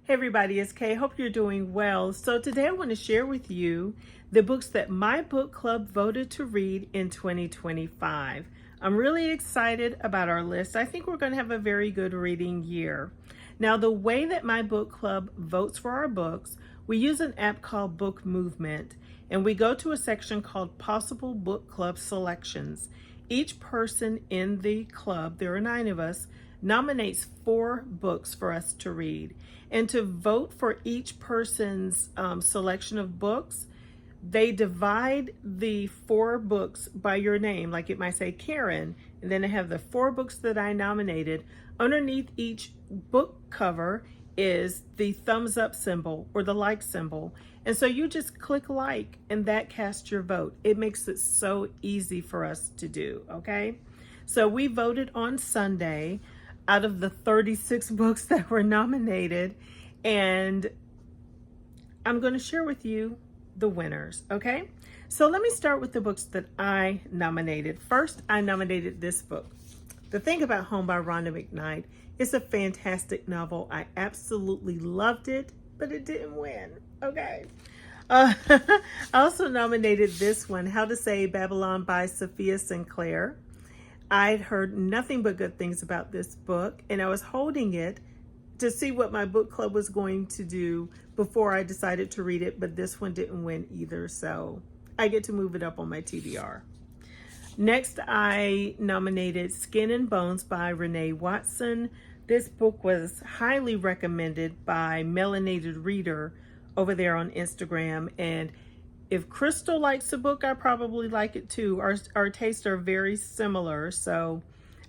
Hey everybody, it's Kay. Hope you're doing well. So today I want to share with you the books that my book club voted to read in 2025. I'm really excited about our list. I think we're going to have a very good reading year. Now, the way that my book club votes for our books, we use an app called Book Movement, and we go to a section called Possible Book Club Selections. Each person in the club, there are 9 of us, nominates 4 books for us to read. And to vote for each person's selection of books, they divide the 4 books by your name. Like it might say Karen, and then I have the 4 books that I nominated. Underneath each book cover is the thumbs up symbol or the like symbol. And so you just click like and that casts your vote. It makes it so easy for us to do, okay? So we voted on Sunday out of the 36 books that were nominated, and I'm going to share with you the winners, okay? So let me start with the books that I nominated. First, I nominated this book, The Thing About Home by Rhonda McKnight. It's a fantastic novel. I absolutely loved it, but it didn't win, okay? I also nominated this one, How to Save Babylon by Sophia Sinclair. I'd heard nothing but good things about this book, and I was holding it to see what my book club was going to do before I decided to read it, but this one didn't win either, so I get to move it up on my TBR. Next, I nominated Skin and Bones by Renee Watson. This book was highly recommended by Melanated Reader over there on Instagram, and if Crystal likes a book, I probably like it too. Our tastes are very similar, so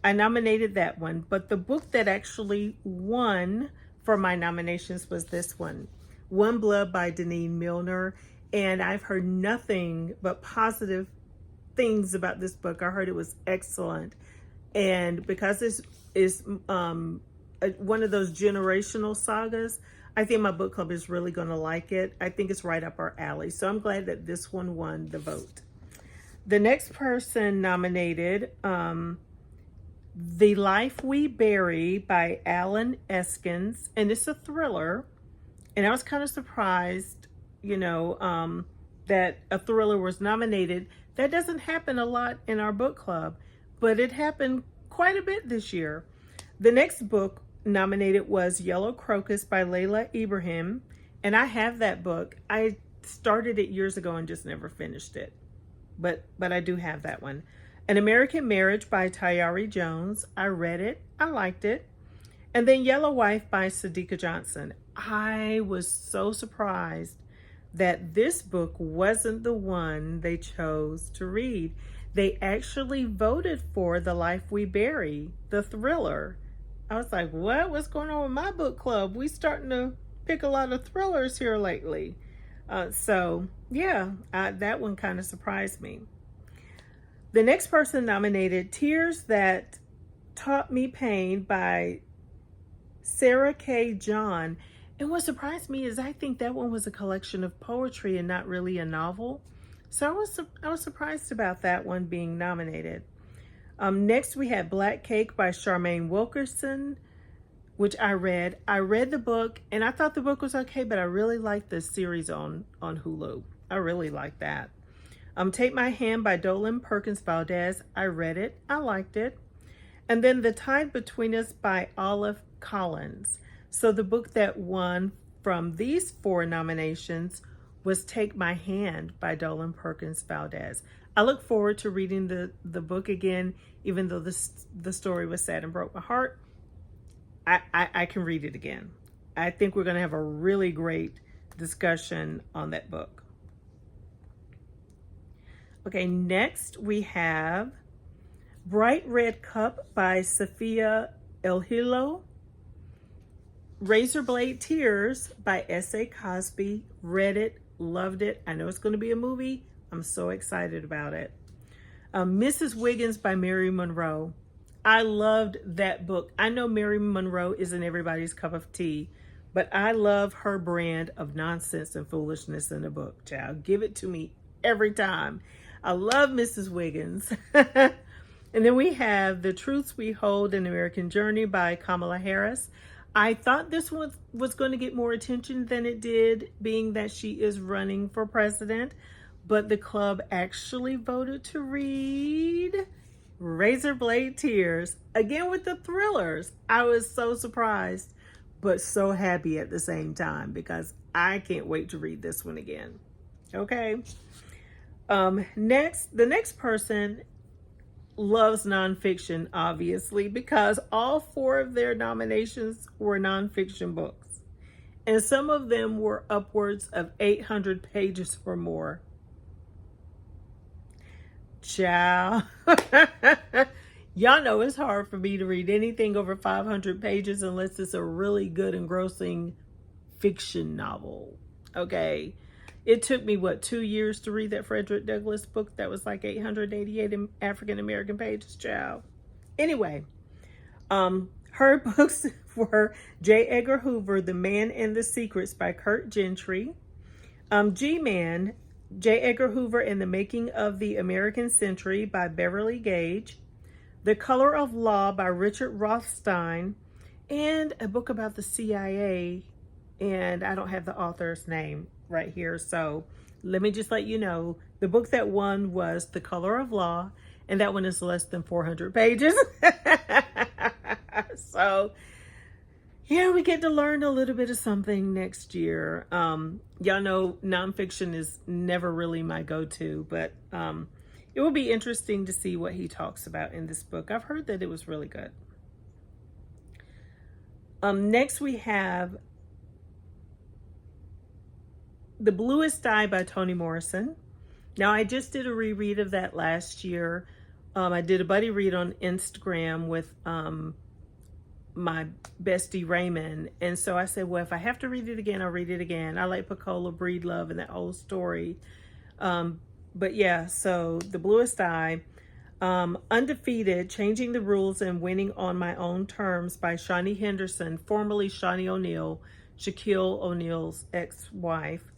I nominated that one. But the book that actually won for my nominations was this one, One Blood by Deneen Milner. And I've heard nothing but positive things about this book. I heard it was excellent. And because this is one of those generational sagas, I think my book club is really going to like it. I think it's right up our alley. So I'm glad that this one won the vote. The next person nominated, The Life We Bury by Alan Eskins. And it's a thriller. And I was kind of surprised, that a thriller was nominated. That doesn't happen a lot in our book club, but it happened quite a bit this year. The next book nominated was Yellow Crocus by Layla Ibrahim, and I have that book. I started it years ago and just never finished it, but I do have that one. An American Marriage by Tayari Jones. I read it, I liked it. And then Yellow Wife by Sadiqa Johnson. I was so surprised that this book wasn't the one they chose to read. They actually voted for The Life We Bury, the thriller. I was like, what? What's going on with my book club? We starting to pick a lot of thrillers here lately. So yeah, that one kind of surprised me. The next person nominated, Tears That Taught Me Pain by Sarah K. John. And what surprised me is I think that one was a collection of poetry and not really a novel. So I was surprised about that one being nominated. Next, we had Black Cake by Charmaine Wilkerson, which I read. I read the book, and I thought the book was okay, but I really liked the series on Hulu. I really liked that. Take My Hand by Dolan Perkins Valdez. I read it. I liked it. And then The Tide Between Us by Olive Collins. So the book that won from these 4 nominations was Take My Hand by Dolan Perkins Valdez. I look forward to reading the book again, even though the story was sad and broke my heart. I can read it again. I think we're going to have a really great discussion on that book. Okay, next we have Bright Red Cup by Sophia Elhilo. Razorblade Tears by S.A. Cosby. Read it, loved it. I know it's going to be a movie. I'm so excited about it. Mrs. Wiggins by Mary Monroe. I loved that book. I know Mary Monroe isn't everybody's cup of tea, but I love her brand of nonsense and foolishness in the book, child. Give it to me every time. I love Mrs. Wiggins. And then we have The Truths We Hold, An American Journey by Kamala Harris. I thought this one was going to get more attention than it did, being that she is running for president. But the club actually voted to read Razor Blade Tears, again with the thrillers. I was so surprised, but so happy at the same time because I can't wait to read this one again. Okay. The next person loves nonfiction, obviously, because all 4 of their nominations were nonfiction books. And some of them were upwards of 800 pages or more. Ciao. Y'all know it's hard for me to read anything over 500 pages unless it's a really good engrossing fiction novel. Okay. It took me, 2 years to read that Frederick Douglass book that was like 888 African American pages, child. Anyway, her books were J. Edgar Hoover, The Man and the Secrets by Kurt Gentry, G-Man, J. Edgar Hoover and the Making of the American Century by Beverly Gage, The Color of Law by Richard Rothstein, and a book about the CIA, and I don't have the author's name right here, so let me just let you know the book that won was The Color of Law, and that one is less than 400 pages. So yeah, we get to learn a little bit of something next year. Y'all know nonfiction is never really my go-to, but it will be interesting to see what he talks about in this book. I've heard that it was really good. Next we have The Bluest Eye by Toni Morrison. Now, I just did a reread of that last year. I did a buddy read on Instagram with my bestie Raymond. And so I said, well, if I have to read it again, I'll read it again. I like Pecola, Breed Love, and that whole story. But yeah, so The Bluest Eye. Undefeated, Changing the Rules and Winning on My Own Terms by Shawnee Henderson, formerly Shawnee O'Neal, Shaquille O'Neal's ex-wife.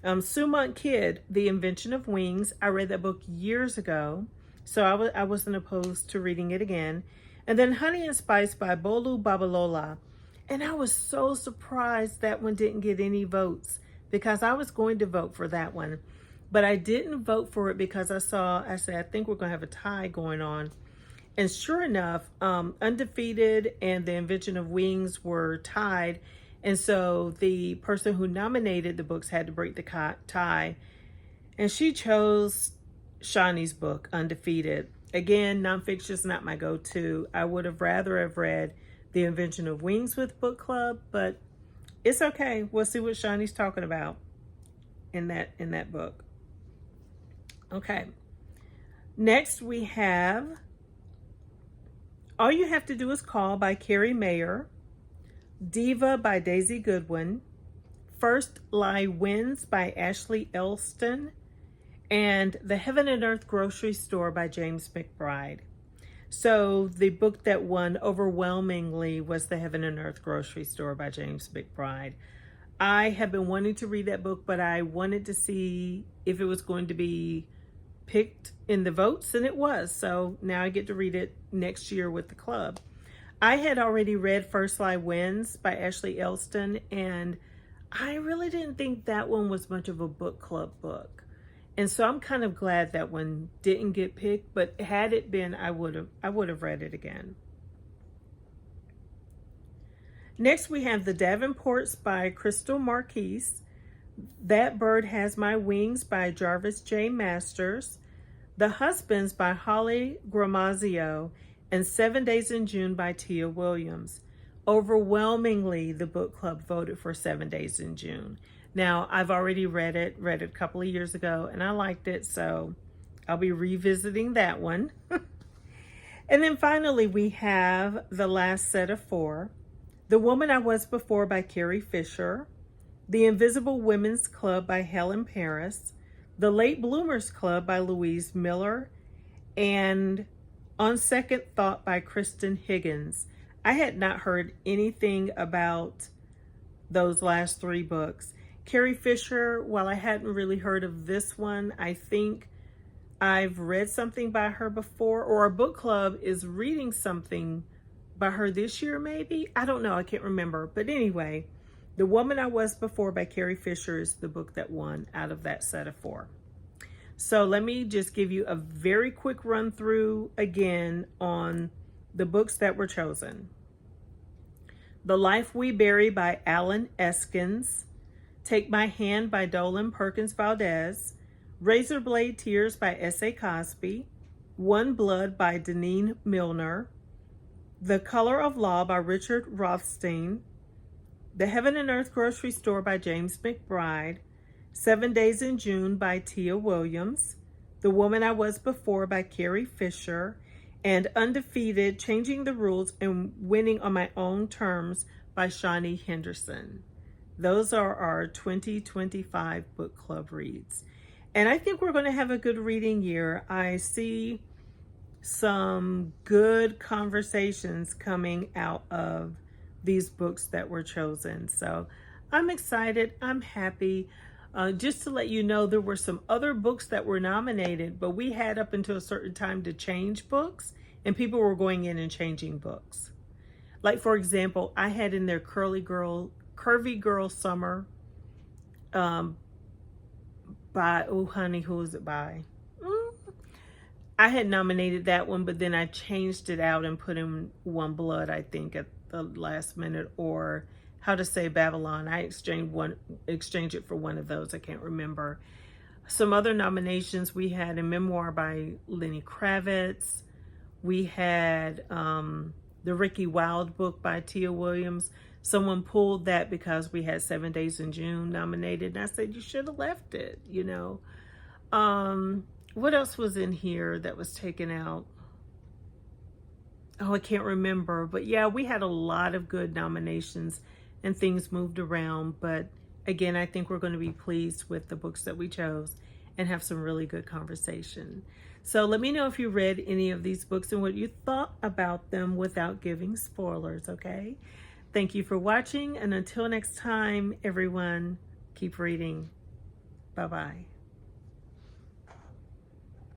Sumont Kid, The Invention of Wings. I read that book years ago, so I wasn't opposed to reading it again. And then Honey and Spice by Bolu Babalola. And I was so surprised that one didn't get any votes because I was going to vote for that one. But I didn't vote for it because I said, I think we're going to have a tie going on. And sure enough, Undefeated and The Invention of Wings were tied. And so the person who nominated the books had to break the tie. And she chose Shawnee's book, Undefeated. Again, nonfiction is not my go-to. I would have rather have read The Invention of Wings with book club, but it's okay. We'll see what Shawnee's talking about in that book. Okay. Next we have All You Have to Do Is Call by Carrie Mayer, Diva by Daisy Goodwin, First Lie Wins by Ashley Elston, and The Heaven and Earth Grocery Store by James McBride. So the book that won overwhelmingly was The Heaven and Earth Grocery Store by James McBride. I have been wanting to read that book, but I wanted to see if it was going to be picked in the votes, and it was. So now I get to read it next year with the club. I had already read First Lie Wins by Ashley Elston, and I really didn't think that one was much of a book club book. And so I'm kind of glad that one didn't get picked, but had it been, I would have read it again. Next we have The Davenports by Crystal Marquise, That Bird Has My Wings by Jarvis J. Masters, The Husbands by Holly Gramazio, and 7 Days in June by Tia Williams. Overwhelmingly, the book club voted for 7 Days in June. Now, I've already read it a couple of years ago, and I liked it, so I'll be revisiting that one. And then finally, we have the last set of 4. The Woman I Was Before by Carrie Fisher, The Invisible Women's Club by Helen Paris, The Late Bloomers Club by Louise Miller, and On Second Thought by Kristen Higgins. I had not heard anything about those last 3 books. Carrie Fisher, while I hadn't really heard of this one, I think I've read something by her before, or our book club is reading something by her this year, maybe. I don't know. I can't remember. But anyway, The Woman I Was Before by Carrie Fisher is the book that won out of that set of 4. So let me just give you a very quick run through again on the books that were chosen. The Life We Bury by Alan Eskins, Take My Hand by Dolan Perkins Valdez, Razorblade Tears by S.A. Cosby, One Blood by Deneen Milner, The Color of Law by Richard Rothstein, The Heaven and Earth Grocery Store by James McBride, 7 Days in June by Tia Williams, The Woman I Was Before by Carrie Fisher, and Undefeated, Changing the Rules and Winning on My Own Terms by Shawnee Henderson. Those are our 2025 book club reads. And I think we're going to have a good reading year. I see some good conversations coming out of these books that were chosen. So I'm excited. I'm happy. Just to let you know, there were some other books that were nominated, but we had up until a certain time to change books, and people were going in and changing books. Like, for example, I had in there Curvy Girl Summer by, oh honey, who is it by? I had nominated that one, but then I changed it out and put in One Blood, I think, at the last minute, or How to Save Babylon. I exchanged it for one of those. I can't remember. Some other nominations we had: a memoir by Lenny Kravitz. We had the Ricky Wilde book by Tia Williams. Someone pulled that because we had 7 Days in June nominated, and I said, you should have left it, you know. What else was in here that was taken out? Oh, I can't remember. But yeah, we had a lot of good nominations and things moved around. But again, I think we're going to be pleased with the books that we chose and have some really good conversation. So let me know if you read any of these books and what you thought about them without giving spoilers, okay? Thank you for watching. And until next time, everyone, keep reading. Bye-bye.